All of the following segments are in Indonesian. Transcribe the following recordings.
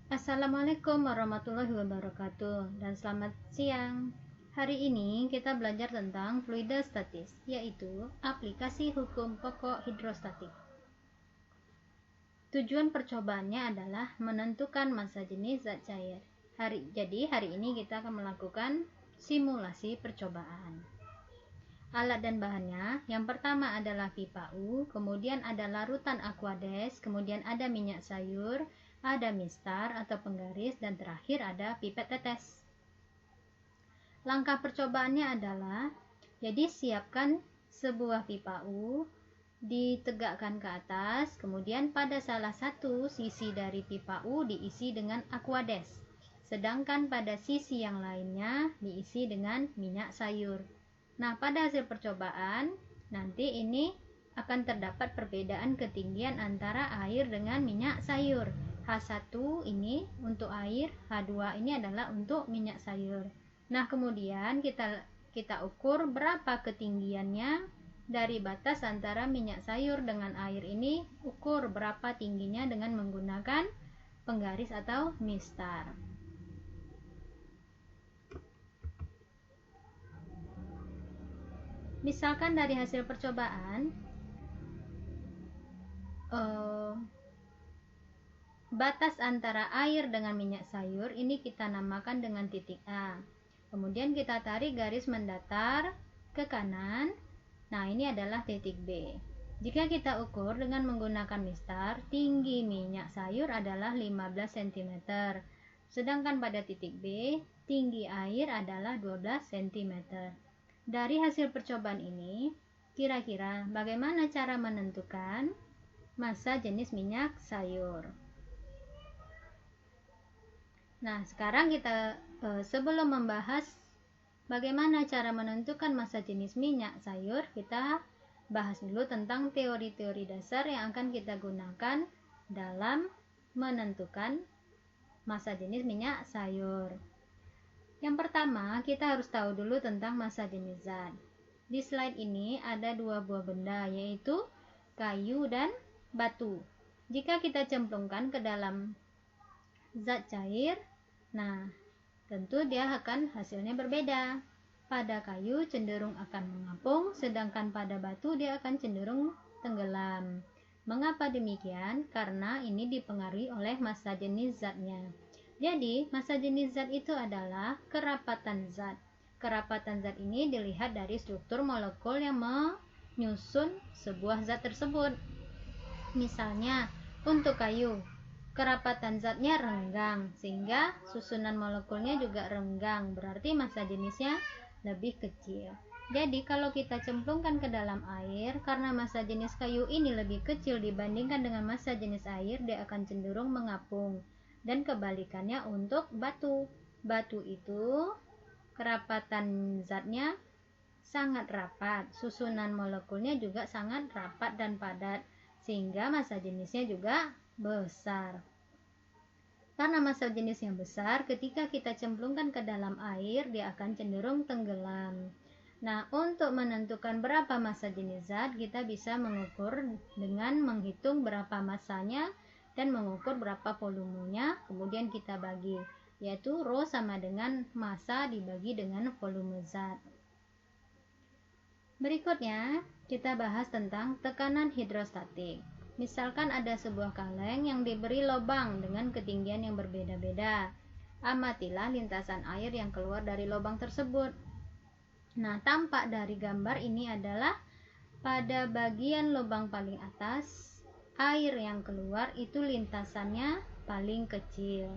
Assalamualaikum warahmatullahi wabarakatuh dan selamat siang. Hari ini kita belajar tentang fluidostatis, yaitu aplikasi hukum pokok hidrostatik. Tujuan percobaannya adalah menentukan massa jenis zat cair. Jadi hari ini kita akan melakukan simulasi percobaan. Alat dan bahannya, yang pertama adalah pipa U, kemudian ada larutan aquades, kemudian ada minyak sayur, ada mistar atau penggaris, dan terakhir ada pipet tetes. Langkah percobaannya adalah, jadi siapkan sebuah pipa U, ditegakkan ke atas, kemudian pada salah satu sisi dari pipa U diisi dengan aquades, sedangkan pada sisi yang lainnya diisi dengan minyak sayur. Nah, pada hasil percobaan, nanti ini akan terdapat perbedaan ketinggian antara air dengan minyak sayur. H1 ini untuk air, H2 ini adalah untuk minyak sayur. Nah, kemudian kita ukur berapa ketinggiannya dari batas antara minyak sayur dengan air ini, ukur berapa tingginya dengan menggunakan penggaris atau mistar. Misalkan dari hasil percobaan, batas antara air dengan minyak sayur ini kita namakan dengan titik A. Kemudian kita tarik garis mendatar ke kanan. Nah, ini adalah titik B. Jika kita ukur dengan menggunakan mistar, tinggi minyak sayur adalah 15 cm. Sedangkan pada titik B, tinggi air adalah 12 cm. Dari hasil percobaan ini, kira-kira bagaimana cara menentukan massa jenis minyak sayur? Nah, sekarang kita sebelum membahas bagaimana cara menentukan massa jenis minyak sayur, kita bahas dulu tentang teori-teori dasar yang akan kita gunakan dalam menentukan massa jenis minyak sayur. Yang pertama, kita harus tahu dulu tentang massa jenis zat. Di slide ini ada dua buah benda, yaitu kayu dan batu. Jika kita cemplungkan ke dalam zat cair, nah, tentu dia akan hasilnya berbeda. Pada kayu cenderung akan mengapung, sedangkan pada batu dia akan cenderung tenggelam. Mengapa demikian? Karena ini dipengaruhi oleh massa jenis zatnya. Jadi, massa jenis zat itu adalah kerapatan zat. Kerapatan zat ini dilihat dari struktur molekul yang menyusun sebuah zat tersebut. Misalnya, untuk kayu, kerapatan zatnya renggang, sehingga susunan molekulnya juga renggang, berarti massa jenisnya lebih kecil. Jadi, kalau kita cemplungkan ke dalam air, karena massa jenis kayu ini lebih kecil dibandingkan dengan massa jenis air, dia akan cenderung mengapung. Dan kebalikannya untuk batu. Batu itu kerapatan zatnya sangat rapat, susunan molekulnya juga sangat rapat dan padat, sehingga massa jenisnya juga besar. Karena massa jenis yang besar, ketika kita cemplungkan ke dalam air, dia akan cenderung tenggelam. Nah, untuk menentukan berapa massa jenis zat, kita bisa mengukur dengan menghitung berapa massanya dan mengukur berapa volumenya, kemudian kita bagi, yaitu rho sama dengan massa dibagi dengan volume zat. Berikutnya, kita bahas tentang tekanan hidrostatik. Misalkan ada sebuah kaleng yang diberi lubang dengan ketinggian yang berbeda-beda. Amatilah lintasan air yang keluar dari lubang tersebut. Nah, tampak dari gambar ini adalah pada bagian lubang paling atas, air yang keluar itu lintasannya paling kecil.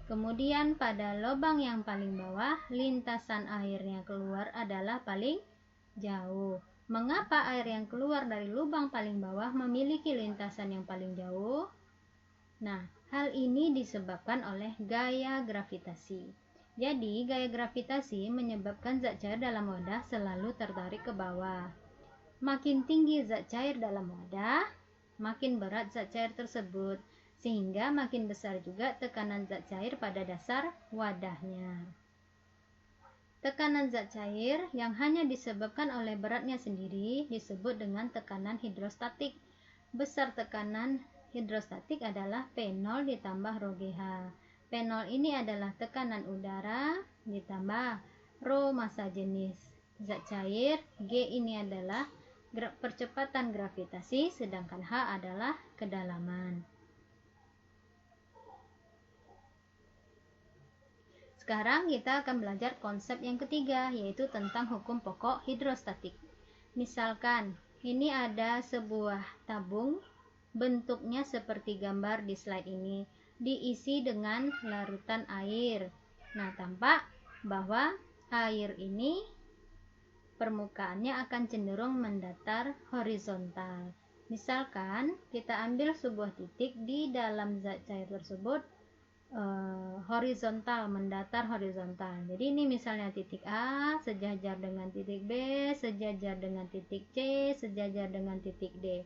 Kemudian pada lubang yang paling bawah, lintasan airnya keluar adalah paling jauh. Mengapa air yang keluar dari lubang paling bawah memiliki lintasan yang paling jauh? Nah, hal ini disebabkan oleh gaya gravitasi. Jadi, gaya gravitasi menyebabkan zat cair dalam wadah selalu tertarik ke bawah. Makin tinggi zat cair dalam wadah, makin berat zat cair tersebut, sehingga makin besar juga tekanan zat cair pada dasar wadahnya. Tekanan zat cair yang hanya disebabkan oleh beratnya sendiri disebut dengan tekanan hidrostatik. Besar tekanan hidrostatik adalah P0 ditambah rho GH. P0 ini adalah tekanan udara ditambah rho massa jenis zat cair, G ini adalah percepatan gravitasi, sedangkan H adalah kedalaman. Sekarang kita akan belajar konsep yang ketiga, yaitu tentang hukum pokok hidrostatik. Misalkan, ini ada sebuah tabung, bentuknya seperti gambar di slide ini, diisi dengan larutan air. Nah, tampak bahwa air ini permukaannya akan cenderung mendatar horizontal. Misalkan, kita ambil sebuah titik di dalam zat cair tersebut, horizontal, mendatar horizontal. Jadi ini misalnya titik A sejajar dengan titik B, sejajar dengan titik C, sejajar dengan titik D.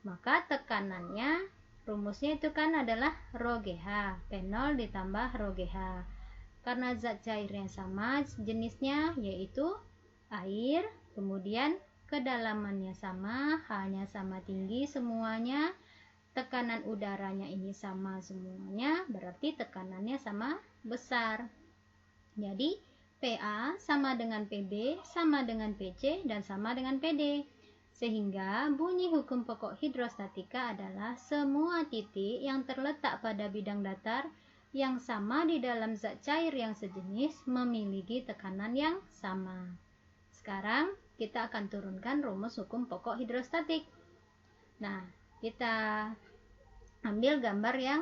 Maka tekanannya, rumusnya itu kan adalah rho GH, P0 ditambah rho GH. Karena zat cairnya sama jenisnya, yaitu air, kemudian kedalamannya sama, H-nya sama tinggi semuanya, tekanan udaranya ini sama semuanya, berarti tekanannya sama besar. Jadi PA sama dengan PB, sama dengan PC, dan sama dengan PD. Sehingga bunyi hukum pokok hidrostatika adalah semua titik yang terletak pada bidang datar yang sama di dalam zat cair yang sejenis memiliki tekanan yang sama. Sekarang kita akan turunkan rumus hukum pokok hidrostatik. Nah, kita ambil gambar yang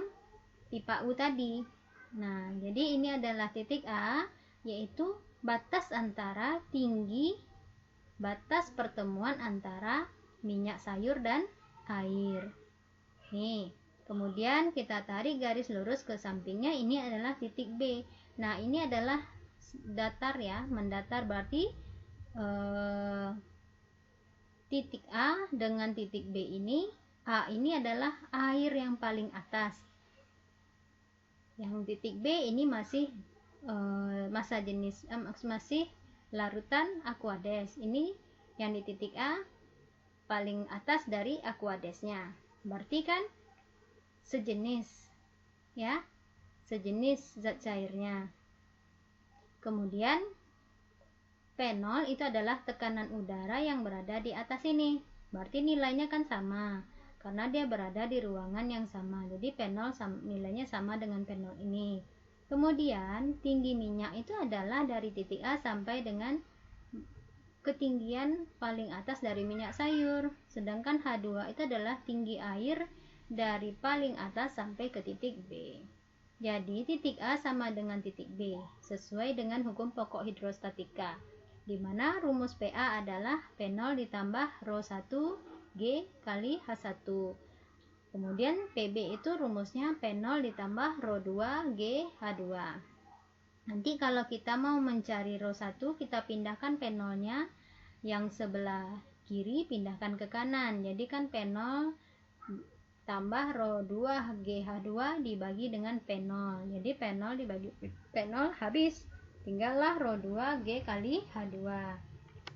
pipa U tadi. Nah, jadi ini adalah titik A, yaitu batas antara tinggi, batas pertemuan antara minyak sayur dan air. Nih, kemudian kita tarik garis lurus ke sampingnya, ini adalah titik B. Nah, ini adalah datar ya, mendatar, berarti titik A dengan titik B ini, A ini adalah air yang paling atas. Yang titik B ini masih massa jenis masih larutan aqueous. Ini yang di titik A paling atas dari aqueousnya. Berarti kan sejenis ya, sejenis zat cairnya. Kemudian P0 itu adalah tekanan udara yang berada di atas ini. Berarti nilainya kan sama, karena dia berada di ruangan yang sama. Jadi P0 nilainya sama dengan P0 ini. Kemudian tinggi minyak itu adalah dari titik A sampai dengan ketinggian paling atas dari minyak sayur. Sedangkan H2 itu adalah tinggi air dari paling atas sampai ke titik B. Jadi titik A sama dengan titik B, sesuai dengan hukum pokok hidrostatika, di mana rumus PA adalah P0 ditambah rho 1 G kali H1. Kemudian PB itu rumusnya P0 ditambah rho 2 G H2. Nanti kalau kita mau mencari rho 1, kita pindahkan P0 nya yang sebelah kiri, pindahkan ke kanan. Jadi kan P0 tambah rho 2 GH2 dibagi dengan P0. Jadi P0 dibagi P0 habis. Tinggallah rho 2 G kali H2.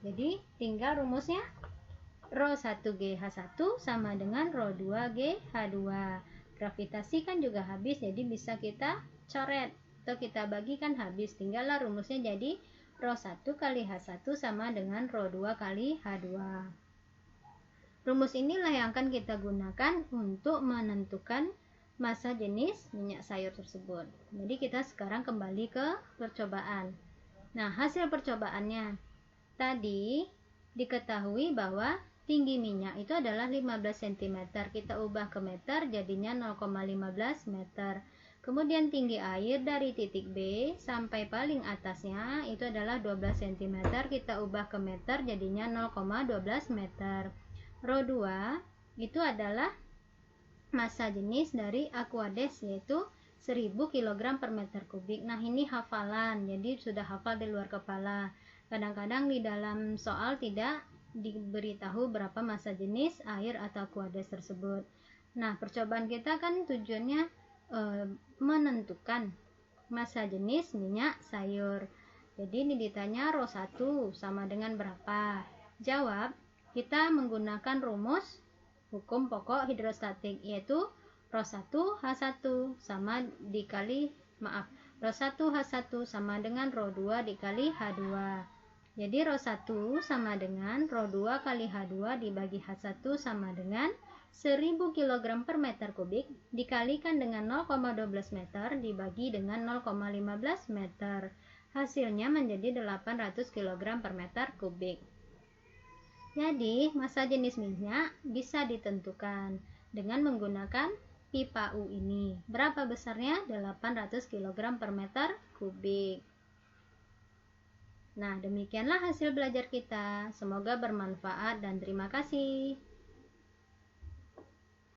Jadi tinggal rumusnya rho 1 GH1 sama dengan rho 2 GH2. Gravitasi kan juga habis, jadi bisa kita coret atau kita bagikan habis. Tinggallah rumusnya jadi rho 1 kali H1 sama dengan rho 2 kali H2. Rumus inilah yang akan kita gunakan untuk menentukan massa jenis minyak sayur tersebut. Jadi kita sekarang kembali ke percobaan. Nah, hasil percobaannya tadi diketahui bahwa tinggi minyak itu adalah 15 cm. Kita ubah ke meter, jadinya 0,15 meter. Kemudian tinggi air dari titik B sampai paling atasnya itu adalah 12 cm. Kita ubah ke meter, jadinya 0,12 meter. Rho 2 itu adalah massa jenis dari aqueous, yaitu 1000 kg per meter kubik. Nah, ini hafalan, jadi sudah hafal di luar kepala. Kadang-kadang di dalam soal tidak diberitahu berapa massa jenis air atau aqueous tersebut. Nah, percobaan kita kan tujuannya menentukan massa jenis minyak sayur. Jadi ini ditanya rho 1 sama dengan berapa? Jawab, kita menggunakan rumus hukum pokok hidrostatik, yaitu rho 1 H1 sama dikali Rho 1 H1 sama dengan Rho 2 dikali H2. Jadi Rho 1 sama dengan Rho 2 kali H2 dibagi H1 sama dengan 1000 kg per meter kubik dikalikan dengan 0,12 meter dibagi dengan 0,15 meter. Hasilnya menjadi 800 kg per meter kubik. Jadi, massa jenis minyak bisa ditentukan dengan menggunakan pipa U ini. Berapa besarnya? 800 kg per meter kubik. Nah, demikianlah hasil belajar kita. Semoga bermanfaat dan terima kasih.